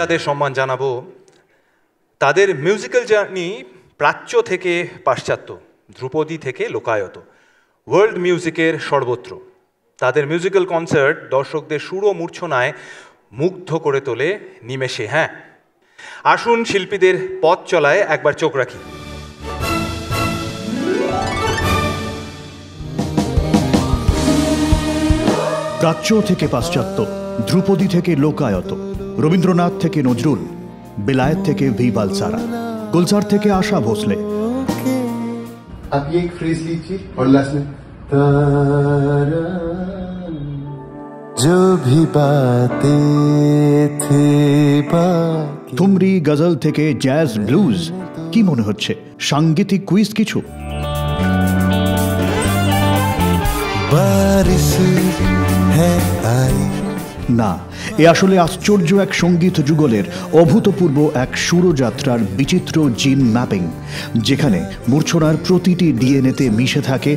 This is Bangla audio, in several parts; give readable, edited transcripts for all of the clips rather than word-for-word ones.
যাদের সম্মান জানাবো তাদের মিউজিক্যাল জার্নি প্রাচ্য থেকে পাশ্চাত্য, ধ্রুপদী থেকে লোকায়ত, ওয়ার্ল্ড মিউজিকের সর্বত্র। তাদের মিউজিক্যাল কনসার্ট দর্শকদের সুর ও মূর্ছনায় মুগ্ধ করে তোলে নিমেষে। হ্যাঁ, আসুন শিল্পীদের পথ চলায় একবার চোখ রাখি। প্রাচ্য থেকে পাশ্চাত্য, ধ্রুপদী থেকে লোকায়ত, রবীন্দ্রনাথ থেকে নজরুল, বেলায়েত থেকে ভি বালসারা, গুলজার থেকে আশা ভোসলে। आप ये एक फ्रेज लीजिए और लास्ट में जो भी बातें थे बाकी। থুমরি, গজল থেকে জ্যাজ, ব্লুজ, কি মনে হচ্ছে সাংগীতিক কুইজ কিছু? बारिश है आई। না, এ আসলে আশ্চর্য এক সঙ্গীত যুগলের অভূতপূর্ব এক সুরযাত্রার বিচিত্র জিন ম্যাপিং, যেখানে মূর্ছনার প্রতিটি ডিএনএতে মিশে থাকে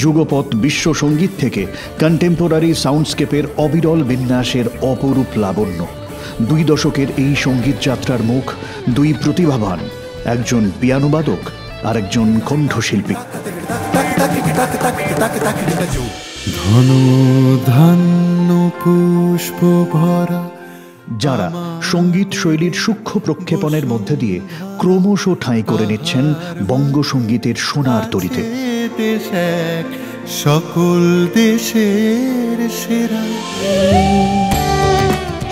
যুগপৎ বিশ্ব সঙ্গীত থেকে কন্টেম্পোরারি সাউন্ডস্কেপের অবিরল বিন্যাসের অপরূপ লাবণ্য। 2 দশকের এই সঙ্গীত যাত্রার মুখ, 2 প্রতিভাবান, একজন পিয়ানোবাদক আর একজন কণ্ঠশিল্পী। ধনু ধন্য পুষ্প ভরা, যারা সঙ্গীত শৈলীর সূক্ষ্ম প্রক্ষেপণের মধ্যে দিয়ে ক্রমশ ঠাঁই করে নিচ্ছেন বঙ্গসঙ্গীতের সোনার তরীতে। সকল দেশের সেরা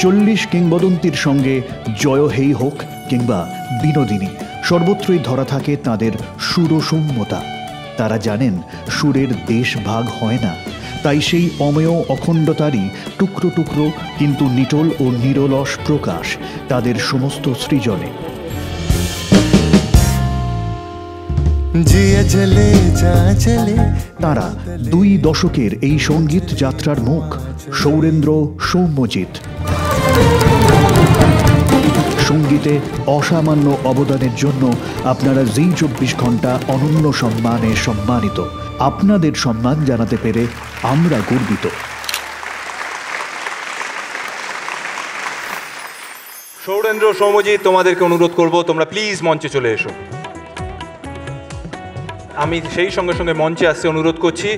40 কিংবদন্তির সঙ্গে জয় হেই হোক কিংবা বিনোদিনী, সর্বত্রই ধরা থাকে তাদের সুরসৌম্যতা। তারা জানেন সুরের দেশ ভাগ হয় না, তাই সেই অমেয় অখণ্ডতারই টুকরো টুকরো কিন্তু নিটোল ও নিরলস প্রকাশ তাদের সমস্ত সৃজনে। তারা 2 দশকের এই সঙ্গীত যাত্রার মুখ, সৌরেন্দ্র, সৌম্যজিৎ। সঙ্গীতে অসামান্য অবদানের জন্য আপনারা জি 24 ঘন্টা অনন্য সম্মানে সম্মানিত। আপনাদের সম্মান জানাতে পেরে আমরা গর্বিত। সৌরেন্দ্র, সৌম্যজিৎ, তোমাদেরকে অনুরোধ করব তোমরা প্লিজ মঞ্চে চলে এসো। আমি সেই সঙ্গে সঙ্গে মঞ্চে আসতে অনুরোধ করছি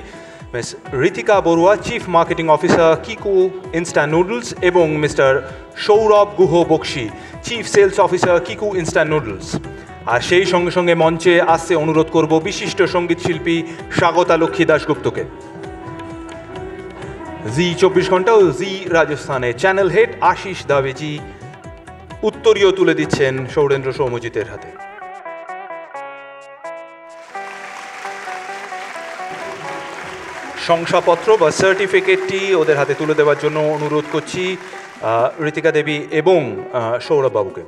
miss Ritika Barua, chief marketing officer, Kiku instant noodles, এবং mister Sourav Guha Bakshi, chief sales officer, Kiku instant noodles. আর সেই সঙ্গে সঙ্গে মঞ্চে আসতে অনুরোধ করব বিশিষ্ট সঙ্গীত শিল্পী স্বাগতা লক্ষ্মী দাশগুপ্তকে। জি 24 ঘন্টা ও জি রাজস্থানে চ্যানেল হেড আশিস দাবেজি উত্তরীয় তুলে দিচ্ছেন সৌরেন্দ্র, সৌম্যজিতের হাতে। শংসাপত্র বা সার্টিফিকেটটি ওদের হাতে তুলে দেওয়ার জন্য অনুরোধ করছি ঋতিকা দেবী এবং সৌরভ বাবুকে।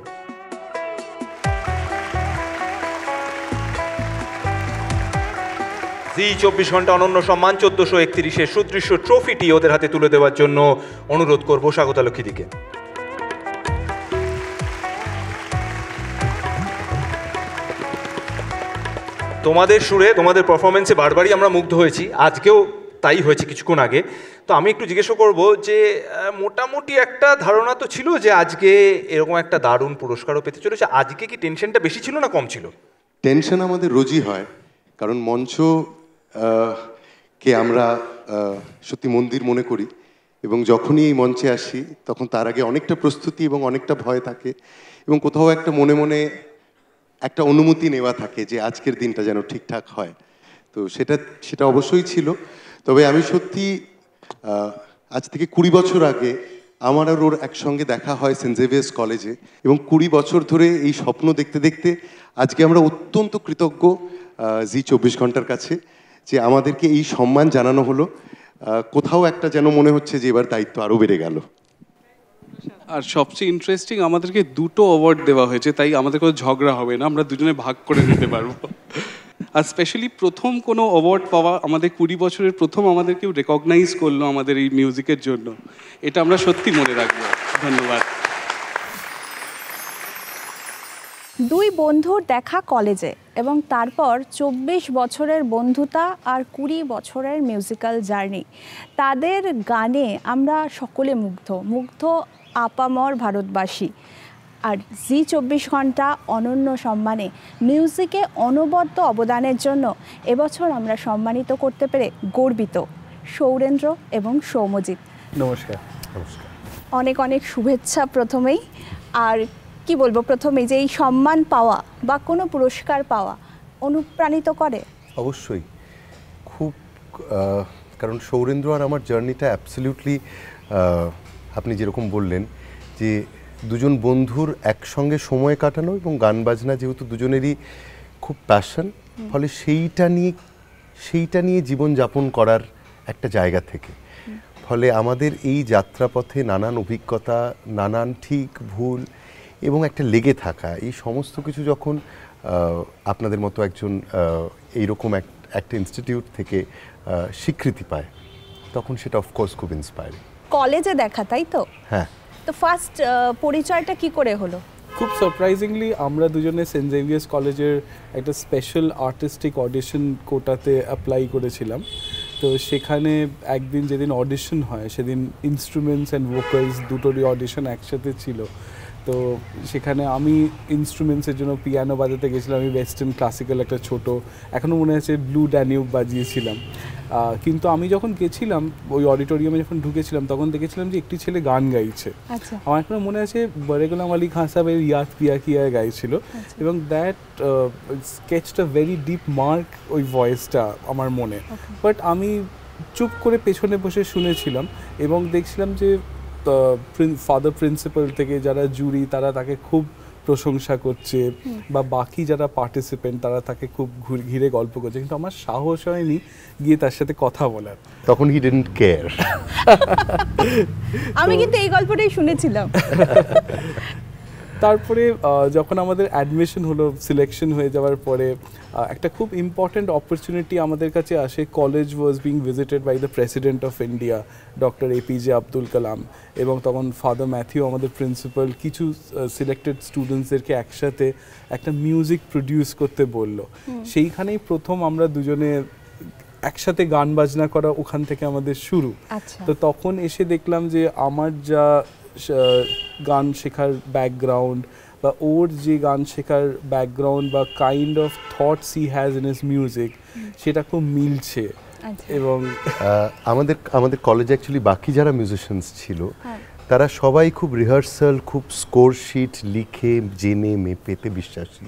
জি 24 ঘন্টা অনন্য সম্মান 1431 সুদৃশ্য ট্রফিটি ওদের হাতে তুলে দেওয়ার জন্য অনুরোধ করব স্বাগতা লক্ষ্মীদিকে। তোমাদের সুরে, তোমাদের পারফরমেন্সে বারবারই আমরা মুগ্ধ হয়েছি, আজকেও তাই হয়েছে কিছুক্ষণ আগে। তো আমি একটু জিজ্ঞেস করব যে মোটামুটি একটা ধারণা তো ছিল যে আজকে এরকম একটা দারুণ পুরস্কারও পেতে চলেছে। আজকে কি টেনশনটা বেশি ছিল না কম ছিল? টেনশন আমাদের রোজই হয়, কারণ মঞ্চ কে আমরা সত্যি মন্দির মনে করি, এবং যখনই এই মঞ্চে আসি তখন তার আগে অনেকটা প্রস্তুতি এবং অনেকটা ভয় থাকে, এবং কোথাও একটা মনে মনে একটা অনুমতি নেওয়া থাকে যে আজকের দিনটা যেন ঠিকঠাক হয়। তো সেটা অবশ্যই ছিল। তবে আমি সত্যি আজ থেকে 20 বছর আগে আমার আর ওর একসঙ্গে দেখা হয় সেন্ট জেভিয়ার্স কলেজে, এবং 20 বছর ধরে এই স্বপ্ন দেখতে দেখতে আজকে আমরা অত্যন্ত কৃতজ্ঞ জি 24 ঘন্টার কাছে যে আমাদেরকে এই সম্মান জানানো হলো। কোথাও একটা যেন মনে হচ্ছে যে এবার দায়িত্ব আরও বেড়ে গেল। আর সবচেয়ে ইন্টারেস্টিং, আমাদেরকে 2টো অ্যাওয়ার্ড দেওয়া হয়েছে, তাই আমাদের কোনো ঝগড়া হবে না, আমরা দুজনে ভাগ করে নিতে পারবো। আর স্পেশালি প্রথম কোনো অ্যাওয়ার্ড পাওয়া, আমাদের 20 বছরের প্রথম আমাদের কেউ রেকগনাইজ করলো আমাদের এই মিউজিকের জন্য, এটা আমরা সত্যি মনে রাখবো। ধন্যবাদ। 2 বন্ধুর দেখা কলেজে, এবং তারপর 24 বছরের বন্ধুতা আর 20 বছরের মিউজিক্যাল জার্নি। তাদের গানে আমরা সকলে মুগ্ধ আপামর ভারতবাসী। আর জি24 ঘন্টা অনন্য সম্মানে মিউজিকে অনবদ্য অবদানের জন্য এবছর আমরা সম্মানিত করতে পেরে গর্বিত সৌরেন্দ্র এবং সৌম্যজিৎ। নমস্কার। অনেক অনেক শুভেচ্ছা প্রথমেই। আর কি বলবো, প্রথমেই যে এই সম্মান পাওয়া বা কোনো পুরস্কার পাওয়া অনুপ্রাণিত করে? অবশ্যই খুব, কারণ সৌরেন্দ্র আর আমার জার্নিটা অ্যাবসলিউটলি আপনি যেরকম বললেন যে দুজন বন্ধুর একসঙ্গে সময় কাটানো এবং গান বাজনা যেহেতু দুজনেরই খুব প্যাশন, ফলে সেইটা নিয়ে জীবনযাপন করার একটা জায়গা থেকে ফলে আমাদের এই যাত্রাপথে নানান অভিজ্ঞতা, নানান ঠিক ভুল এবং একটা লেগে থাকা, এই সমস্ত কিছু যখন আপনাদের মতো একজন এইরকম একটা ইনস্টিটিউট থেকে স্বীকৃতি পায় তখন সেটা অফকোর্স খুব ইন্সপায়ারিং। কলেজে দেখা, তাই তো? হ্যাঁ। তো ফার্স্ট পরিচয়টা কি করে হলো? খুব সারপ্রাইজিংলি আমরা দুজনে সেন্ট জেভিয়ার্স কলেজের একটা স্পেশাল আর্টিস্টিক অডিশন কোটাতে অ্যাপ্লাই করেছিলাম। তো সেখানে একদিন যেদিন অডিশন হয় সেদিন ইনস্ট্রুমেন্টস অ্যান্ড ভোকালস দুটোরই অডিশন একসাথে ছিল। তো সেখানে আমি ইনস্ট্রুমেন্টসের জন্য পিয়ানো বাজাতে গেছিলাম, আমি ওয়েস্টার্ন ক্লাসিক্যাল একটা ছোট, এখনও মনে আছে ব্লু ড্যানিউব বাজিয়েছিলাম। কিন্তু আমি যখন গেছিলাম ওই অডিটোরিয়ামে যখন ঢুকেছিলাম তখন দেখেছিলাম যে একটি ছেলে গান গাইছে। আমার এখনো মনে আছে বড়ে গোলাম আলী খান সাহেবের ইয়াদ পিয়া কিয়া গাইছিল এবং that sketched a very deep mark ওই ভয়েসটা আমার মনে। বাট আমি চুপ করে পেছনে বসে শুনেছিলাম এবং দেখছিলাম যে ফাদার প্রিন্সিপাল থেকে যারা জুরি তারা তাকে খুব প্রশংসা করছে বা বাকি যারা পার্টিসিপেন্ট তারা তাকে খুব ঘিরে গল্প করছে, কিন্তু আমার সাহস হয়নি গিয়ে তার সাথে কথা বলার। তখন হি ডিডন্ট কেয়ার। আমি কিন্তু এই গল্পটাই শুনেছিলাম। তারপরে যখন আমাদের অ্যাডমিশন হলো, সিলেকশন হয়ে যাওয়ার পরে একটা খুব ইম্পর্ট্যান্ট অপরচুনিটি আমাদের কাছে আসে। College was being visited by the president of India doctor APJ Abdul Kalam, এবং তখন ফাদার ম্যাথিউ আমাদের প্রিন্সিপাল কিছু সিলেক্টেড স্টুডেন্টসদেরকে একসাথে একটা মিউজিক প্রডিউস করতে বলল। সেইখানেই প্রথম আমরা দুজনে একসাথে গান বাজনা করা, ওখান থেকে আমাদের শুরু। তো তখন এসে দেখলাম যে আমার যা গান শেখার ব্যাকগ্রাউন্ড বা ওর যে গান শেখার ব্যাকগ্রাউন্ড বা kind of thoughts he has in his music সেটা খুব মিলছে। এবং আমাদের কলেজে অ্যাকচুয়ালি বাকি যারা মিউজিশিয়ানস ছিল তারা সবাই খুব রিহার্সাল, খুব স্কোর শিট লিখে জেনে মেপেতে বিশ্বাসী,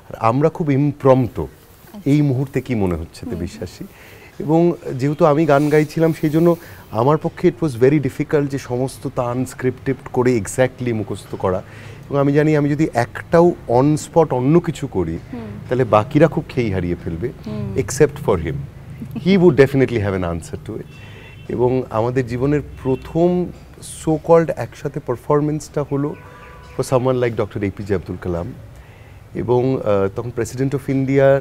আর আমরা খুব ইমপ্রম্পটো, এই মুহূর্তে কি মনে হচ্ছে তে বিশ্বাসী। এবং যেহেতু আমি গান গাইছিলাম সেই জন্য আমার পক্ষে ইট ওয়াজ ভেরি ডিফিকাল্ট যে সমস্ত তান স্ক্রিপ্টেড করে এক্স্যাক্টলি মুখস্থ করা। এবং আমি জানি আমি যদি একটাও অন স্পট অন্য কিছু করি তাহলে বাকিরা খুব খেই হারিয়ে ফেলবে, except for him, he would definitely have an answer to it. এবং আমাদের জীবনের প্রথম সো কল্ড একসাথে পারফরমেন্সটা হলো for someone like doctor APJ Abdul Kalam. এবং তখন প্রেসিডেন্ট অফ ইন্ডিয়ার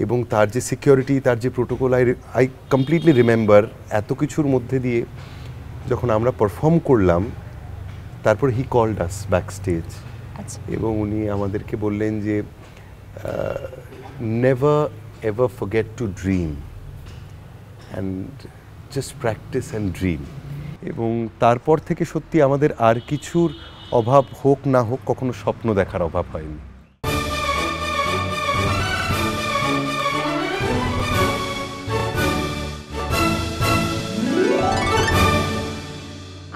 এবং তার যে সিকিউরিটি, তার যে প্রোটোকল, আই কমপ্লিটলি রিমেম্বার এত কিছুর মধ্যে দিয়ে যখন আমরা পারফর্ম করলাম তারপর he called us back stage এবং উনি আমাদেরকে বললেন যে never ever forget to dream and just practise and dream. এবং তারপর থেকে সত্যি আমাদের আর কিছুর অভাব হোক না হোক কখনো স্বপ্ন দেখার অভাব হয়নি।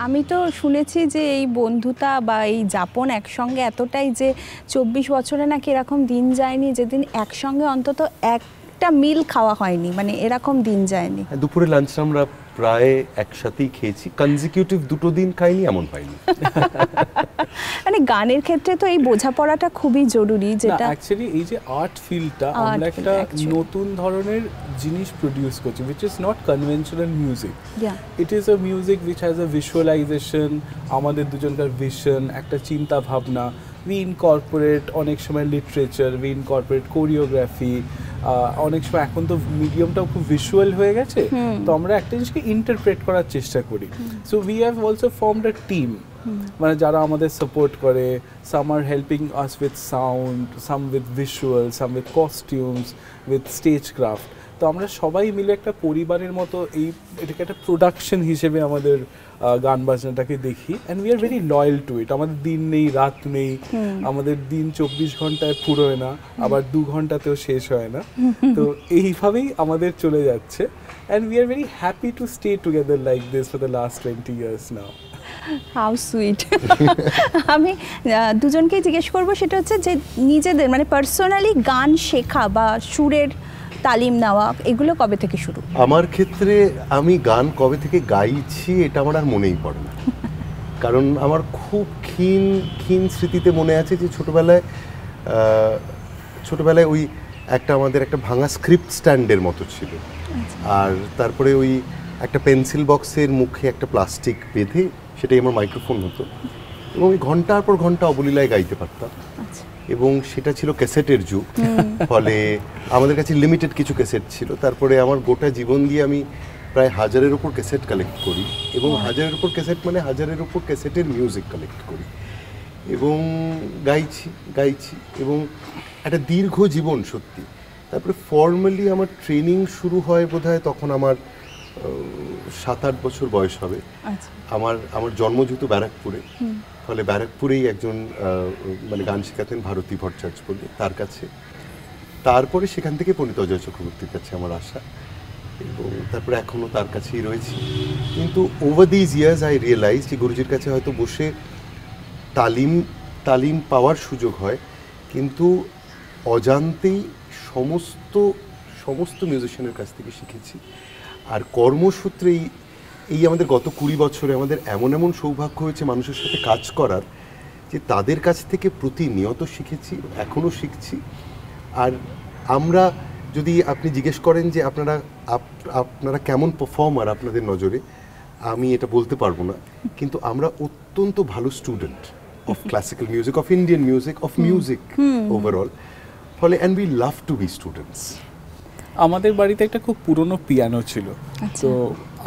আমি তো শুনেছি যে এই বন্ধুতা বা এই যাপন একসঙ্গে এতটাই যে 24 বছরে নাকি এরকম দিন যায়নি যেদিন একসঙ্গে অন্তত একটা মিল খাওয়া হয়নি, মানে এরকম দিন যায়নি। দুপুরে লাঞ্চ আমরা প্রায় একসাথেই খেয়েছি, কনজিকিউটিভ 2 দিন খাইনি এমন হয়নি। মানে গানের ক্ষেত্রে তো এই বোঝাপড়াটা খুবই জরুরি, যেটা অ্যাকচুয়ালি এই যে আর্ট ফিল্ডটা আমরা একটা নতুন ধরনের জিনিস প্রডিউস করছি, which is not conventional music. It is a music which has a visualization, আমাদের দুজনকার ভিশন, একটা চিন্তা ভাবনা। We incorporate অনেক সময় লিটারেচার, we incorporate কোরিওগ্রাফি, অনেক সময় এখন তো মিডিয়ামটাও খুব ভিজুয়াল হয়ে গেছে, তো আমরা একটা জিনিসকে ইন্টারপ্রেট করার চেষ্টা করি। So we have also formed a team, মানে যারা আমাদের সাপোর্ট করে, some are helping us with sound, some with visual, some with costumes, with stage craft. তো আমরা সবাই মিলে একটা পরিবারের মতো এটাকে একটা প্রোডাকশন হিসেবে আমাদের গান বাজনাটাকে দেখি, and we are very loyal to it. আমাদের দিন নেই, রাত নেই, আমাদের দিন 24 ঘন্টায় ফুরোয় না, আবার 2 ঘন্টাতেও শেষ হয় না। তো এইভাবেই আমাদের চলে যাচ্ছে, and we are very happy to stay together like this for the last 20 years now. How sweet. আমি দুজনকেই জিজ্ঞেস করবো, সেটা হচ্ছে যে নিজেদের মানে পার্সোনালি গান শেখা বা সুরের তালিম নেওয়া এগুলো কবে থেকে শুরু? আমার ক্ষেত্রে আমি গান কবে থেকে গাইছি এটা আমার আর মনেই পড়ে না, কারণ আমার খুব ক্ষীণ স্মৃতিতে মনে আছে যে ছোটবেলায় ওই আমাদের একটা ভাঙা স্ক্রিপ্ট স্ট্যান্ডের মতো ছিল, আর তারপরে ওই একটা পেন্সিল বক্সের মুখে একটা প্লাস্টিক বেঁধে সেটাই আমার মাইক্রোফোন হতো, এবং ওই ঘন্টার পর ঘন্টা অবলীলায় গাইতে পারতাম। এবং সেটা ছিল ক্যাসেটের যুগ, ফলে আমাদের কাছে লিমিটেড কিছু ক্যাসেট ছিল। তারপরে আমার গোটা জীবন দিয়ে আমি প্রায় 1000-এর উপর ক্যাসেট কালেক্ট করি, এবং 1000-এর উপর ক্যাসেট মানে 1000-এর উপর ক্যাসেটের মিউজিক কালেক্ট করি, এবং গাইছি এবং একটা দীর্ঘ জীবন সত্যি। তারপরে ফর্মালি আমার ট্রেনিং শুরু হয় বোধহয় তখন আমার 7-8 বছর বয়স হবে। আমার জন্ম যেহেতু ব্যারাকপুরে, ফলে ব্যারাকপুরেই একজন মানে গান শেখাতেন ভারতী ভট্টাচার্য বলে, তার কাছে। তারপরে সেখান থেকে পণ্ডিত অজয় চক্রবর্তীর কাছে আমার আসা, এবং তারপরে এখনও তার কাছেই রয়েছি। কিন্তু over these years I realise যে গুরুজির কাছে হয়তো বসে তালিম পাওয়ার সুযোগ হয়, কিন্তু অজান্তেই সমস্ত মিউজিশিয়ানের কাছ থেকে শিখেছি। আর কর্মসূত্রেই এই আমাদের গত 20 বছরে আমাদের এমন সৌভাগ্য হয়েছে মানুষের সাথে কাজ করার, যে তাদের কাছ থেকে প্রতিনিয়ত শিখেছি, এখনও শিখছি। আর আমরা যদি আপনি জিজ্ঞেস করেন যে আপনারা কেমন পারফর্মার আপনাদের নজরে, আমি এটা বলতে পারবো না, কিন্তু আমরা অত্যন্ত ভালো student of classical music, of Indian music, of music overall, ফলে and we love to be students. আমাদের বাড়িতে একটা খুব পুরনো পিয়ানো ছিল, তো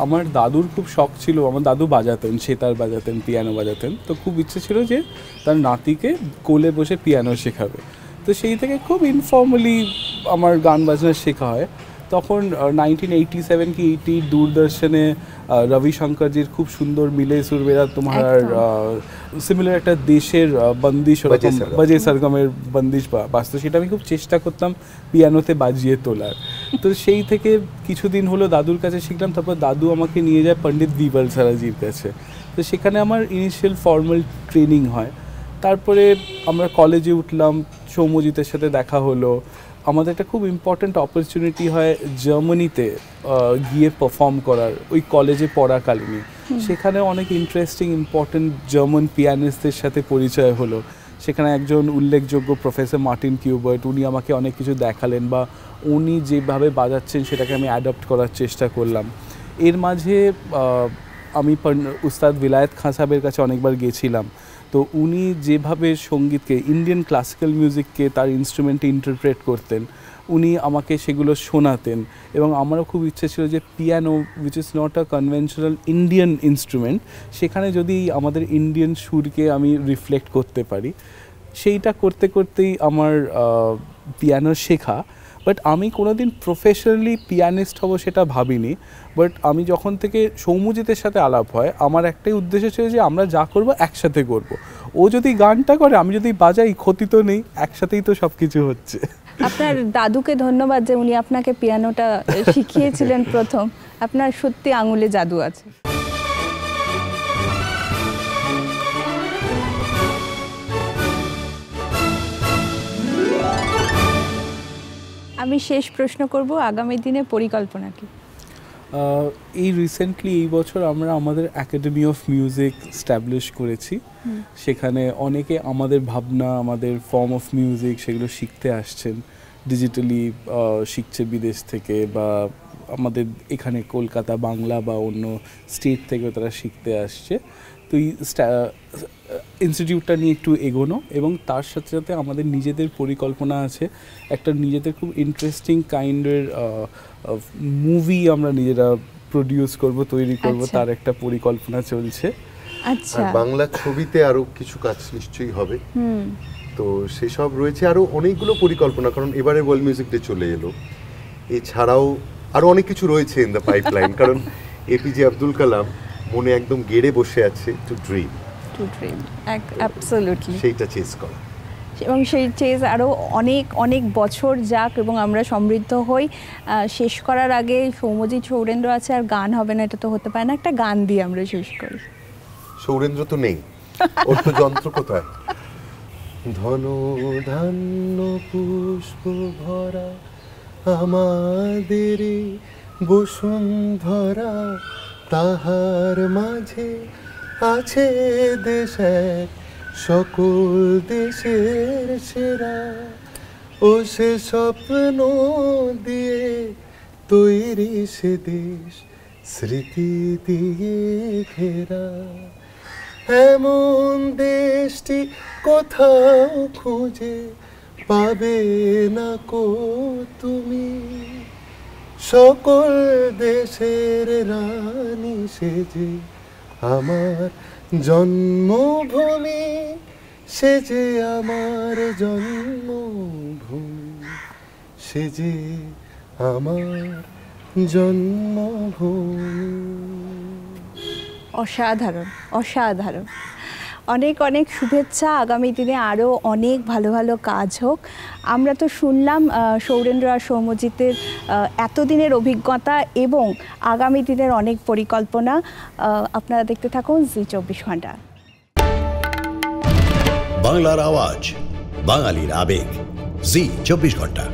আমার দাদুর খুব শখ ছিল, আমার দাদু বাজাতেন, সেতার বাজাতেন, পিয়ানো বাজাতেন, তো খুব ইচ্ছে ছিল যে তার নাতিকে কোলে বসে পিয়ানো শেখাবে। তো সেই থেকে খুব ইনফর্মালি আমার গান বাজনা শেখা হয়। তখন 1987 কি 80 দূরদর্শনে রবিশঙ্করজির খুব সুন্দর মিলে সুরবেরা তোমার সিমিলার একটা দেশের বন্দিশ, বাজে সরগমের বন্দিশ বাজতো, সেটা আমি খুব চেষ্টা করতাম পিয়ানোতে বাজিয়ে তোলার। তো সেই থেকে কিছুদিন হলো দাদুর কাছে শিখলাম, তারপর দাদু আমাকে নিয়ে যায় পণ্ডিত বিবল সারাজির কাছে। তো সেখানে আমার ইনিশিয়াল ফর্মাল ট্রেনিং হয়। তারপরে আমরা কলেজে উঠলাম, সৌম্যজিতের সাথে দেখা হলো, আমাদের একটা খুব ইম্পর্ট্যান্ট অপরচুনিটি হয় জার্মানিতে গিয়ে পারফর্ম করার, ওই কলেজে পড়াকালীনই। সেখানে অনেক ইন্টারেস্টিং ইম্পর্ট্যান্ট জার্মান পিয়ানিস্টদের সাথে পরিচয় হলো। সেখানে একজন উল্লেখযোগ্য প্রফেসর মার্টিন কিউবার্ট, উনি আমাকে অনেক কিছু দেখালেন, বা উনি যেভাবে বাজাচ্ছেন সেটাকে আমি অ্যাডপ্ট করার চেষ্টা করলাম। এর মাঝে আমি উস্তাদ বিলায়েত খাঁ সাহেবের কাছে অনেকবার গেছিলাম। তো উনি যেভাবে সঙ্গীতকে, ইন্ডিয়ান ক্লাসিক্যাল মিউজিককে তার ইনস্ট্রুমেন্টে ইন্টারপ্রেট করতেন, উনি আমাকে সেগুলো শোনাতেন। এবং আমারও খুব ইচ্ছে ছিল যে piano, which is not a conventional Indian instrument, সেখানে যদি আমাদের ইন্ডিয়ান সুরকে আমি রিফ্লেক্ট করতে পারি। সেইটা করতে করতেই আমার পিয়ানো শেখা। বাট আমি কোনোদিন প্রফেশনালি পিয়ানিস্ট হব সেটা ভাবিনি। বাট আমি যখন থেকে সৌম্যজিতের সাথে আলাপ হয়, আমার একটাই উদ্দেশ্য ছিল যে আমরা যা করব একসাথে করব। ও যদি গানটা করে, আমি যদি বাজাই, ক্ষতি তো নেই, একসাথেই তো সব কিছু হচ্ছে। আপনার দাদুকে ধন্যবাদ যে উনি আপনাকে পিয়ানোটা শিখিয়েছিলেন প্রথম। আপনার সত্যি আঙুলে জাদু আছে। আমি শেষ প্রশ্ন করব, আগামী দিনে পরিকল্পনা কি? এই রিসেন্টলি এই বছর আমরা আমাদের একাডেমি অফ মিউজিক স্ট্যাবলিশ করেছি। সেখানে অনেকে আমাদের ভাবনা, আমাদের ফর্ম অফ মিউজিক সেগুলো শিখতে আসছেন, ডিজিটালি শিখছে বিদেশ থেকে, বা আমাদের এখানে কলকাতা, বাংলা বা অন্য স্টেট থেকেও তারা শিখতে আসছে। তো এই ইনস্টিটিউটটা নিয়ে একটু এগোনো, এবং তার সাথে সাথে আমাদের নিজেদের পরিকল্পনা আছে একটা নিজেদের খুব ইন্টারেস্টিং কাইন্ডের মুভি আমরা নিজেরা প্রডিউস করব, তৈরি করব, তার একটা পরিকল্পনা চলছে। আচ্ছা, বাংলা ছবিতে আরো কিছু কাজ নিশ্চয়ই হবে, তো সেসব রয়েছে। আরো অনেকগুলো পরিকল্পনা, কারণ এবারে ওয়ার্ল্ড মিউজিক ডে চলে এলো, এছাড়াও আরও অনেক কিছু রয়েছে ইন দ্য পাইপলাইন, কারণ এপিজে আব্দুল কালাম মনে একদম গেড়ে বসে আছে টু ড্রিম, অ্যাবসলিউটলি সেইটা চেস করা। এবং সেই চেজ আরও অনেক অনেক বছর যাক এবং আমরা সমৃদ্ধ হই। শেষ করার আগে সৌম্যজিৎ সৌরেন্দ্র আছে, আর গান হবে না এটা তো হতে পারে না, একটা গান দিয়ে আমরা শেষ করি। সৌরেন্দ্র তো নেই, ওর তো যন্ত্র কোথায়? ধন ধান্য পুষ্প ভরা আমাদের বসুন্ধরা, তাহার মাঝে আছে দেশ এক সকল দেশের সেরা, ও সে স্বপ্ন দিয়ে তৈরি সে দেশ স্মৃতি দিয়ে ঘেরা, এমন দেশটি কোথাও খুঁজে পাবে না কো তুমি, সকল দেশের রানী সে যে আমার জন্মভূমি, সে যে আমার জন্মভূমি, সে যে আমার জন্মভূমি। অসাধারণ, অসাধারণ। অনেক অনেক শুভেচ্ছা, আগামী দিনে আরও অনেক ভালো ভালো কাজ হোক। আমরা তো শুনলাম সৌরেন্দ্র আর সৌম্যজিতের এতদিনের অভিজ্ঞতা এবং আগামী দিনের অনেক পরিকল্পনা। আপনারা দেখতে থাকুন জি24 ঘন্টা। বাংলার আওয়াজ, বাঙালির আবেগ, জি24 ঘন্টা।